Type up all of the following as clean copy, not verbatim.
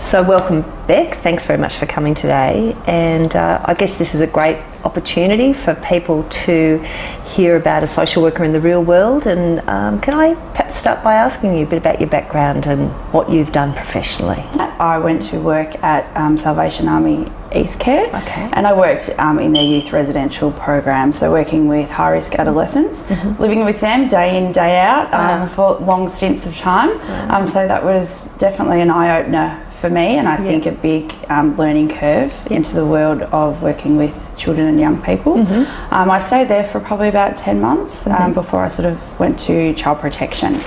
So welcome, Beck. Thanks very much for coming today. And I guess this is a great opportunity for people to hear about a social worker in the real world. And can I perhaps start by asking you a bit about your background and what you've done professionally? I went to work at Salvation Army East Care, and I worked in their youth residential program, so working with high-risk adolescents, living with them day in, day out for long stints of time. So that was definitely an eye-opener for me, and I think a big learning curve into the world of working with children and young people. I stayed there for probably about 10 months before I sort of went to child protection.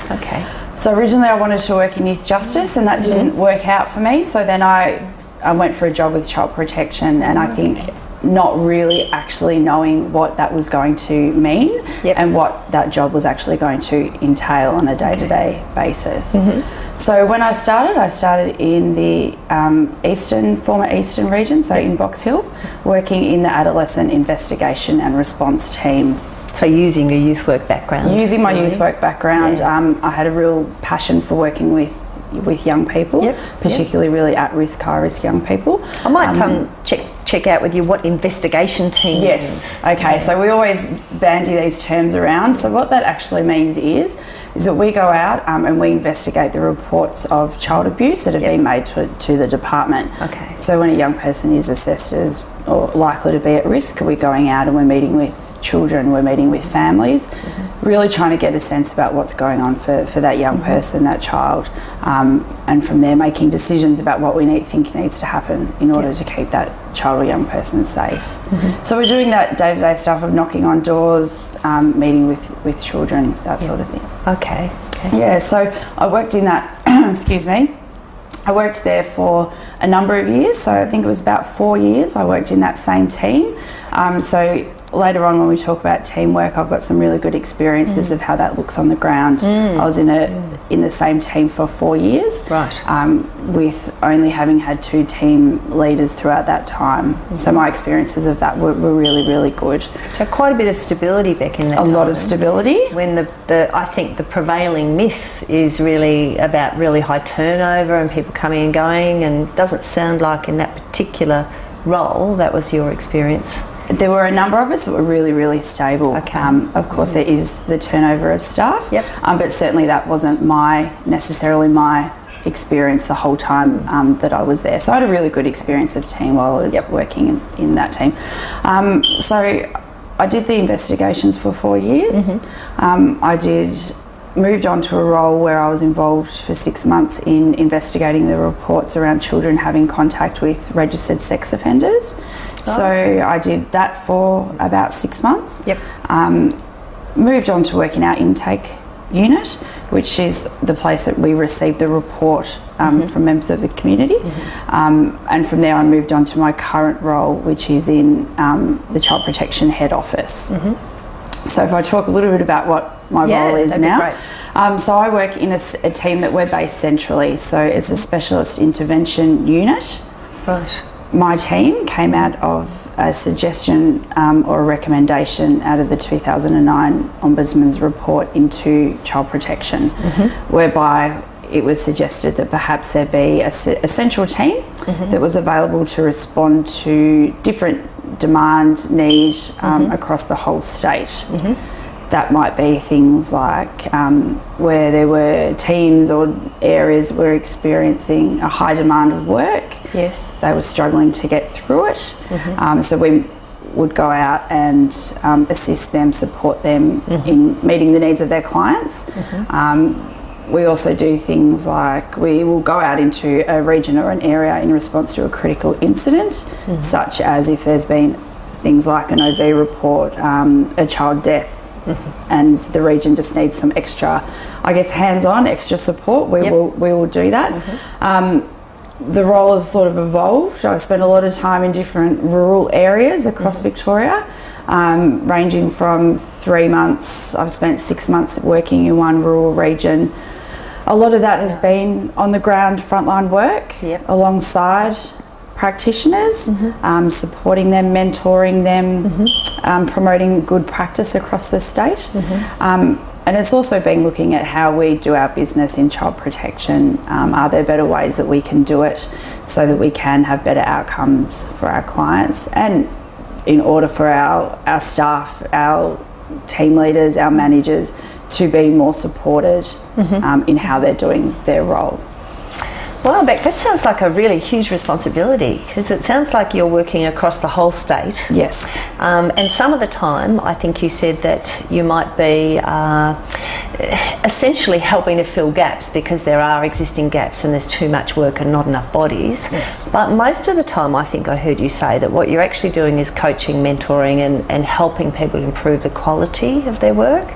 So originally I wanted to work in youth justice, and that didn't work out for me, so then I went for a job with child protection, and I think not really actually knowing what that was going to mean and what that job was actually going to entail on a day-to-day basis. So when I started in the former Eastern region, so in Box Hill, working in the adolescent investigation and response team. So using your youth work background? Using my youth work background, I had a real passion for working with young people, particularly really at-risk, high-risk young people. I might check out with you what investigation team is. Okay, so we always bandy these terms around. So what that actually means is that we go out and we investigate the reports of child abuse that have been made to the department. So when a young person is assessed as or likely to be at risk, we're going out and we're meeting with children, we're meeting with families, really trying to get a sense about what's going on for that young person, that child, and from there making decisions about what we think needs to happen in order to keep that child or young person safe. So we're doing that day-to-day stuff of knocking on doors, meeting with children, that sort of thing. Yeah, so I worked in that, excuse me, I worked there for a number of years, so I think it was about 4 years I worked in that same team. So later on when we talk about teamwork, I've got some really good experiences of how that looks on the ground. I was in the same team for 4 years, with only having had 2 team leaders throughout that time. So my experiences of that were really, really good. So quite a bit of stability, Beck, in that time. A lot of stability. When I think the prevailing myth is really about really high turnover and people coming and going, and doesn't sound like in that particular role that was your experience. There were a number of us that were really, really stable. Of course, there is the turnover of staff, but certainly that wasn't necessarily my experience the whole time that I was there. So I had a really good experience of team while I was working in that team. So I did the investigations for 4 years. Moved on to a role where I was involved for 6 months in investigating the reports around children having contact with registered sex offenders. So I did that for about 6 months. Moved on to work in our intake unit, which is the place that we receive the report from members of the community. And from there I moved on to my current role, which is in the Child Protection Head Office. So if I talk a little bit about what my role is now. So I work in a team that we're based centrally, so it's a specialist intervention unit. My team came out of a suggestion or a recommendation out of the 2009 Ombudsman's report into child protection, whereby it was suggested that perhaps there be a central team that was available to respond to different demand, need across the whole state. That might be things like where there were teams or areas that were experiencing a high demand of work. They were struggling to get through it. So we would go out and assist them, support them in meeting the needs of their clients. We also do things like we will go out into a region or an area in response to a critical incident, such as if there's been things like an OV report, a child death, and the region just needs some extra, I guess, hands-on, extra support. We will do that. The role has sort of evolved. I've spent a lot of time in different rural areas across Victoria, ranging from 3 months. I've spent 6 months working in one rural region. A lot of that has been on the ground frontline work alongside practitioners, supporting them, mentoring them, promoting good practice across the state. And it's also been looking at how we do our business in child protection. Are there better ways that we can do it so that we can have better outcomes for our clients, and in order for our staff, our team leaders, our managers to be more supported in how they're doing their role. Well, Beck, that sounds like a really huge responsibility, because it sounds like you're working across the whole state. Yes. And some of the time, I think you said that you might be essentially helping to fill gaps, because there are existing gaps and there's too much work and not enough bodies. Yes. But most of the time, I think I heard you say that what you're actually doing is coaching, mentoring and helping people improve the quality of their work.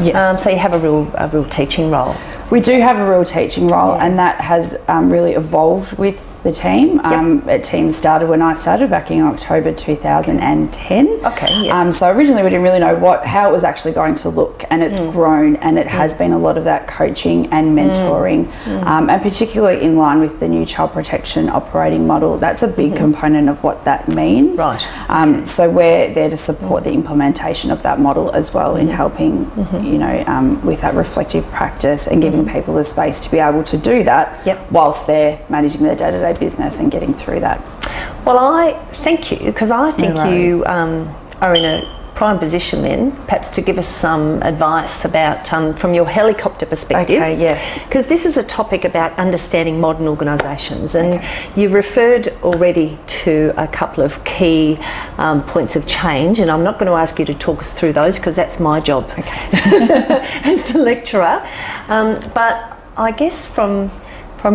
Yes. So you have a real teaching role. We do have a real teaching role, and that has really evolved with the team. The team started when I started back in October 2010. Okay. Yeah. So originally we didn't really know how it was actually going to look, and it's grown, and it has been a lot of that coaching and mentoring, and particularly in line with the new child protection operating model. That's a big component of what that means. Right. So we're there to support the implementation of that model as well, in helping, with that reflective practice and giving people the space to be able to do that whilst they're managing their day-to-day business and getting through that. Well, I thank you, because I think you are in a prime position then, perhaps to give us some advice about, from your helicopter perspective. Okay, yes. Because this is a topic about understanding modern organisations, and you referred already to a couple of key points of change, and I'm not going to ask you to talk us through those, because that's my job as the lecturer. But I guess from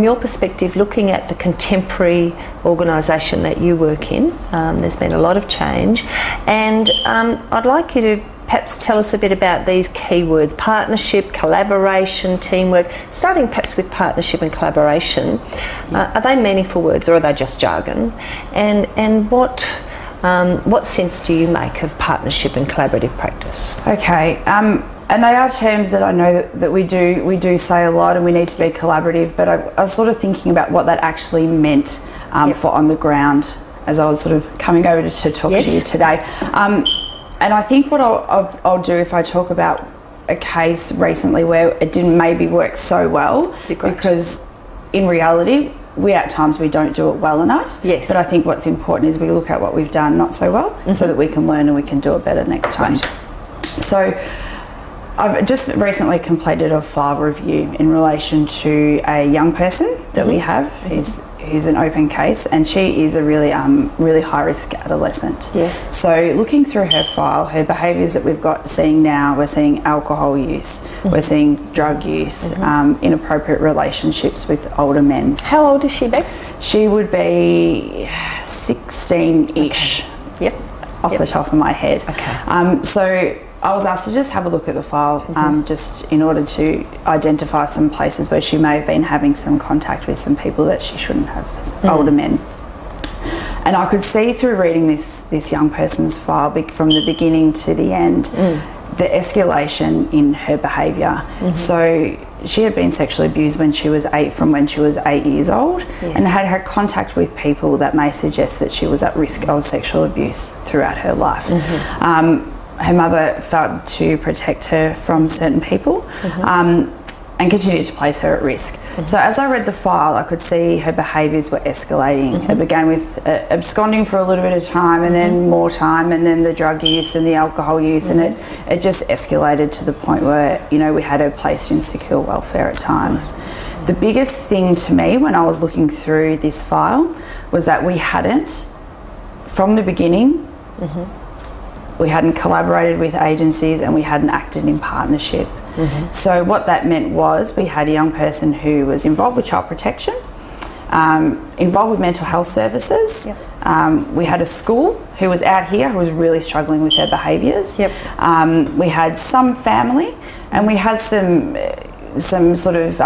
your perspective, looking at the contemporary organisation that you work in, there's been a lot of change, and I'd like you to perhaps tell us a bit about these key words: partnership, collaboration, teamwork. Starting perhaps with partnership and collaboration, are they meaningful words, or are they just jargon? And what sense do you make of partnership and collaborative practice? Okay. And they are terms that I know that we do say a lot, and we need to be collaborative, but I was sort of thinking about what that actually meant for on the ground as I was sort of coming over to talk to you today. And I think what I'll do, if I talk about a case recently where it didn't maybe work so well, because in reality, at times we don't do it well enough. Yes. But I think what's important is we look at what we've done not so well, so that we can learn and we can do it better next time. So I've just recently completed a file review in relation to a young person that we have who's an open case, and she is a really high risk adolescent. Yes. So looking through her file, her behaviours that we're seeing alcohol use, we're seeing drug use, inappropriate relationships with older men. How old is she, Beck? She would be 16-ish. Yep. Off the top of my head. Okay. So I was asked to just have a look at the file, just in order to identify some places where she may have been having some contact with some people that she shouldn't have, older men. And I could see through reading this young person's file, from the beginning to the end, the escalation in her behaviour. So she had been sexually abused when she was 8 years old, and had contact with people that may suggest that she was at risk of sexual abuse throughout her life. Her mother felt to protect her from certain people, and continued to place her at risk. So as I read the file, I could see her behaviours were escalating. It began with absconding for a little bit of time, and then more time, and then the drug use and the alcohol use, and it just escalated to the point where, we had her placed in secure welfare at times. The biggest thing to me when I was looking through this file was that we hadn't, from the beginning, we hadn't collaborated with agencies, and we hadn't acted in partnership. So what that meant was we had a young person who was involved with child protection, involved with mental health services. We had a school who was out here who was really struggling with her behaviours. We had some family, and we had some sort of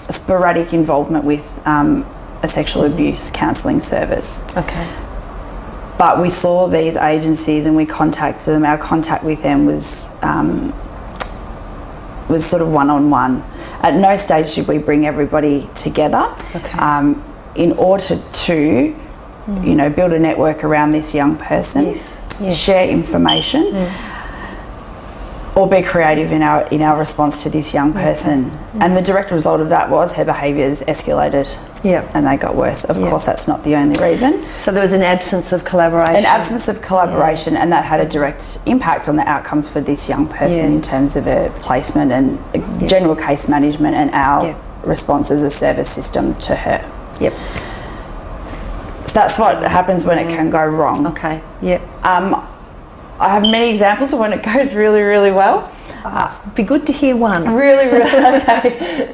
sporadic involvement with a sexual abuse counselling service. Okay. But we saw these agencies and we contacted them. Our contact with them was sort of one-on-one. At no stage did we bring everybody together in order to, build a network around this young person, share information. or be creative in our response to this young person. And the direct result of that was her behaviours escalated. Yeah. And they got worse. Of course, that's not the only reason. So there was an absence of collaboration. An absence of collaboration, and that had a direct impact on the outcomes for this young person in terms of a placement and general case management and our response as a service system to her. Yep. So that's what happens when it can go wrong. Okay. Yep. I have many examples of when it goes really, really well. Be good to hear one. Really, okay.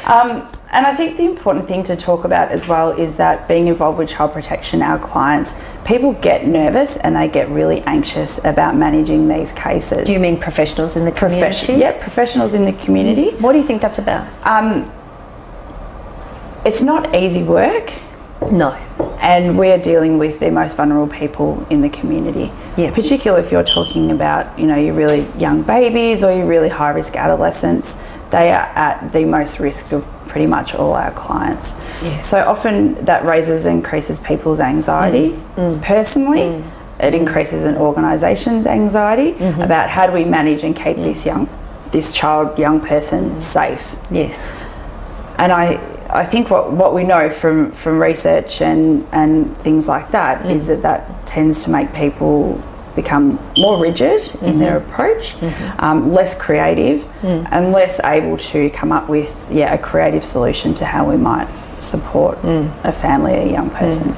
And I think the important thing to talk about as well is that being involved with child protection, our clients, people get nervous and they get really anxious about managing these cases. Do you mean professionals in the community? Yeah, professionals in the community. What do you think that's about? It's not easy work. No. And we're dealing with the most vulnerable people in the community. Yeah. Particularly if you're talking about, you know, your really young babies or your really high risk adolescents, they are at the most risk of pretty much all our clients. Yeah. So often that increases people's anxiety. Personally, it increases an organisation's anxiety about how do we manage and keep this young person safe. Yes. And I think what we know from research and things like that is that tends to make people become more rigid in their approach, less creative, and less able to come up with a creative solution to how we might support a family, a young person.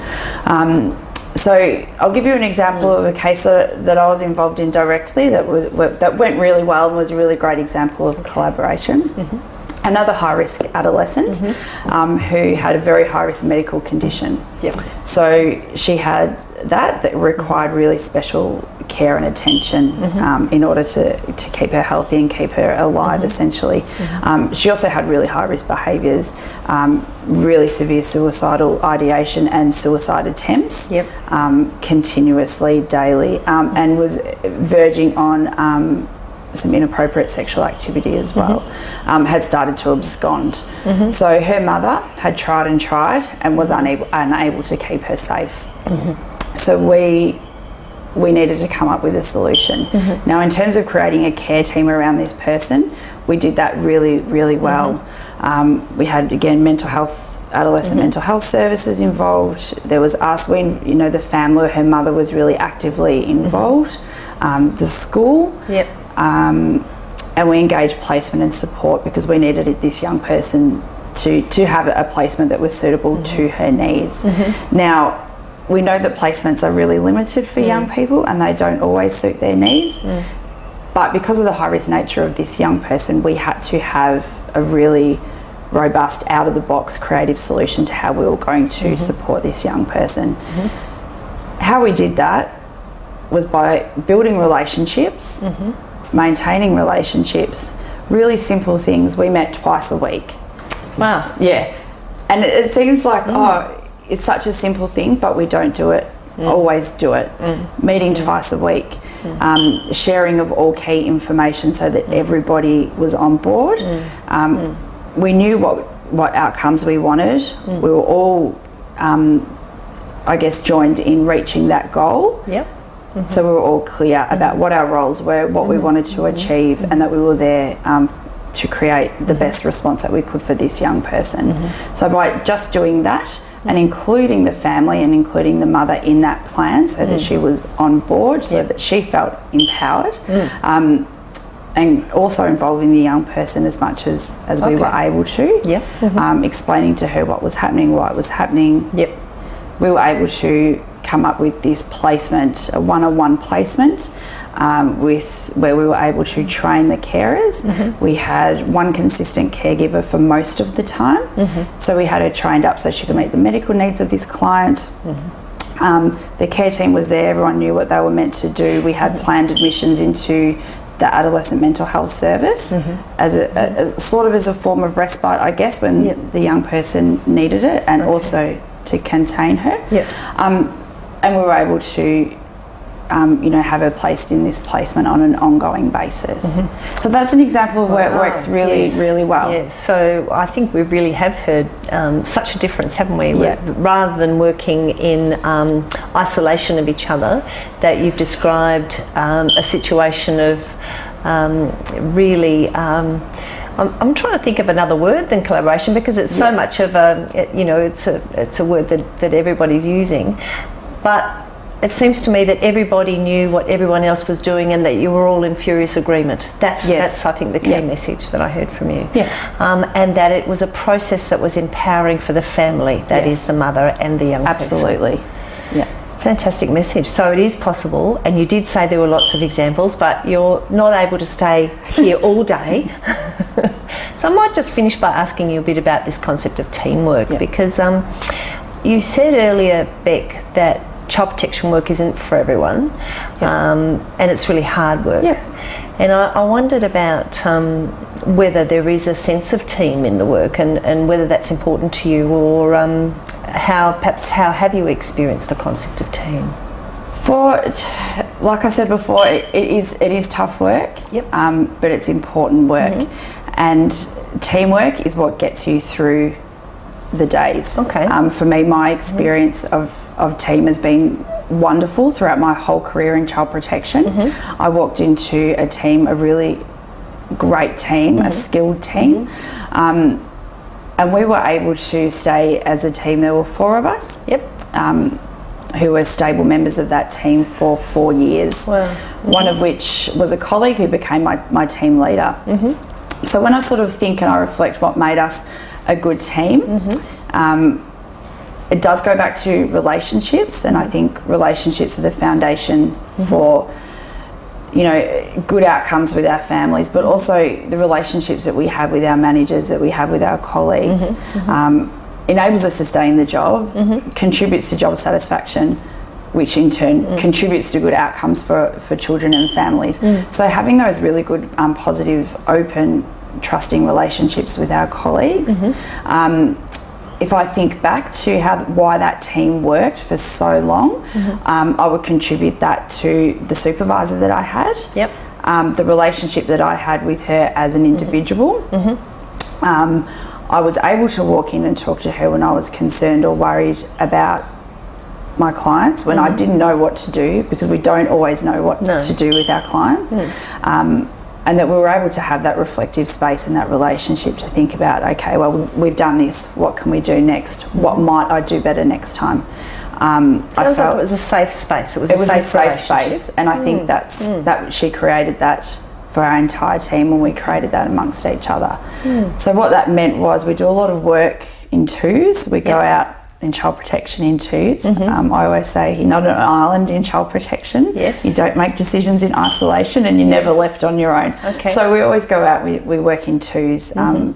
So I'll give you an example of a case that I was involved in directly that went really well and was a really great example of collaboration. Another high-risk adolescent who had a very high-risk medical condition. Yep. So she had that required really special care and attention in order to keep her healthy and keep her alive, essentially. She also had really high-risk behaviours, really severe suicidal ideation and suicide attempts continuously, daily, and was verging on some inappropriate sexual activity as well, had started to abscond. So her mother had tried and was unable to keep her safe. So we needed to come up with a solution. Now, in terms of creating a care team around this person, we did that really, really well. We had, again, mental health, adolescent mental health services involved. There was us, the family, her mother was really actively involved, the school. Yep. And we engaged placement and support because we needed this young person to have a placement that was suitable to her needs. Now, we know that placements are really limited for young people and they don't always suit their needs. But because of the high-risk nature of this young person, we had to have a really robust, out-of-the-box creative solution to how we were going to support this young person. How we did that was by building relationships, maintaining relationships, really simple things. We met twice a week. Wow. Yeah. And it seems like, it's such a simple thing, but we don't do it, always do it. Meeting twice a week, sharing of all key information so that everybody was on board. We knew what outcomes we wanted. We were all, joined in reaching that goal. Yep. So we were all clear about what our roles were, what we wanted to achieve, and that we were there to create the best response that we could for this young person. So by just doing that and including the family and including the mother in that plan so that she was on board, so that she felt empowered, and also involving the young person as much as we were able to, explaining to her what was happening, why it was happening. We were able to come up with this placement, a one-on-one placement, where we were able to train the carers. We had one consistent caregiver for most of the time. So we had her trained up so she could meet the medical needs of this client. The care team was there, everyone knew what they were meant to do. We had planned admissions into the adolescent mental health service as a form of respite, I guess, when the young person needed it, and also to contain her. And we were able to have her placed in this placement on an ongoing basis. So that's an example of where it works really, really well. Yes, so I think we really have heard such a difference, haven't we? Rather than working in isolation of each other, that you've described a situation of really. I'm trying to think of another word than collaboration, because it's so much of it's a word that everybody's using, but it seems to me that everybody knew what everyone else was doing and that you were all in furious agreement. That's I think the key message that I heard from you. And that it was a process that was empowering for the family, that is the mother and the young person. Absolutely. Yeah. Fantastic message. So it is possible, and you did say there were lots of examples, but you're not able to stay here all day. So I might just finish by asking you a bit about this concept of teamwork, because you said earlier, Beck, that child protection work isn't for everyone, and it's really hard work. And I wondered about whether there is a sense of team in the work, and whether that's important to you, or how have you experienced the concept of team? Like I said before, it is tough work, but it's important work, and teamwork is what gets you through the days. For me, my experience of team has been wonderful throughout my whole career in child protection. I walked into a really great team, a skilled team, and we were able to stay as a team. There were 4 of us who were stable members of that team for 4 years. One of which was a colleague who became my team leader. So when I sort of think and I reflect what made us a good team, it does go back to relationships, and I think relationships are the foundation for, you know, good outcomes with our families, but also the relationships that we have with our managers, that we have with our colleagues, enables us to stay in the job, contributes to job satisfaction, which in turn contributes to good outcomes for children and families. So having those really good, positive, open, trusting relationships with our colleagues, if I think back to why that team worked for so long, I would contribute that to the supervisor that I had, the relationship that I had with her as an individual. I was able to walk in and talk to her when I was concerned or worried about my clients, when I didn't know what to do, because we don't always know what to do with our clients. And that we were able to have that reflective space and that relationship to think about, okay, well, we've done this, what can we do next? What might I do better next time? I felt like it was a safe space. It was a safe space, and I think that she created that for our entire team, and we created that amongst each other. So what that meant was we do a lot of work in twos. We go out in child protection in twos. I always say you're not on an island in child protection. You don't make decisions in isolation, and you're never left on your own. So we always go out, we work in twos,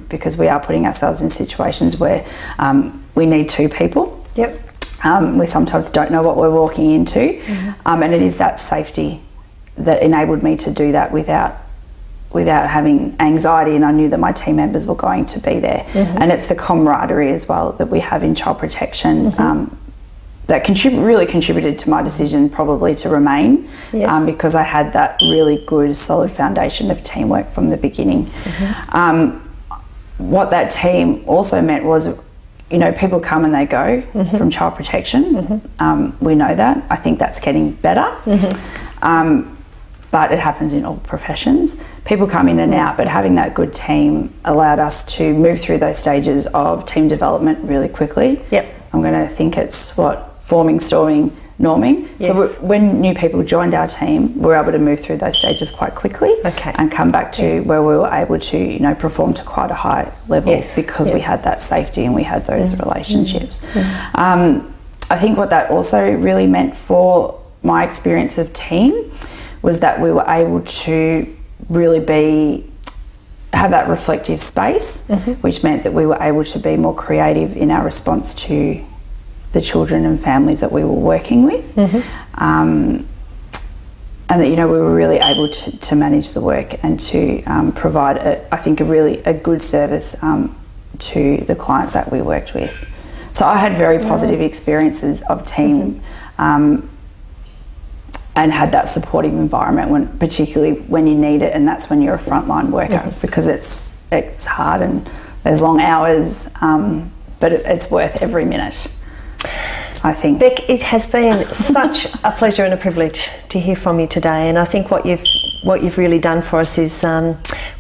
because we are putting ourselves in situations where we need 2 people. We sometimes don't know what we're walking into, and it is that safety that enabled me to do that without having anxiety, and I knew that my team members were going to be there. And it's the camaraderie as well that we have in child protection that really contributed to my decision probably to remain, because I had that really good solid foundation of teamwork from the beginning. What that team also meant was, you know, people come and they go from child protection. We know that. I think that's getting better. But it happens in all professions. People come in and out, but having that good team allowed us to move through those stages of team development really quickly. I'm going to think it's forming, storming, norming. So when new people joined our team, we were able to move through those stages quite quickly and come back to where we were able to, you know, perform to quite a high level because we had that safety and we had those relationships. I think what that also really meant for my experience of team was that we were able to really have that reflective space, which meant that we were able to be more creative in our response to the children and families that we were working with, and that, you know, we were really able to manage the work and to provide, I think, a good service to the clients that we worked with. So I had very positive experiences of team. And had that supportive environment, particularly when you need it, and that's when you're a frontline worker, because it's hard and there's long hours, but it's worth every minute, I think. Beck, it has been such a pleasure and a privilege to hear from you today, and I think what you've what you've really done for us is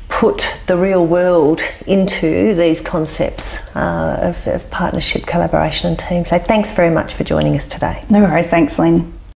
put the real world into these concepts of partnership, collaboration and team. So thanks very much for joining us today. No worries, thanks Lynn.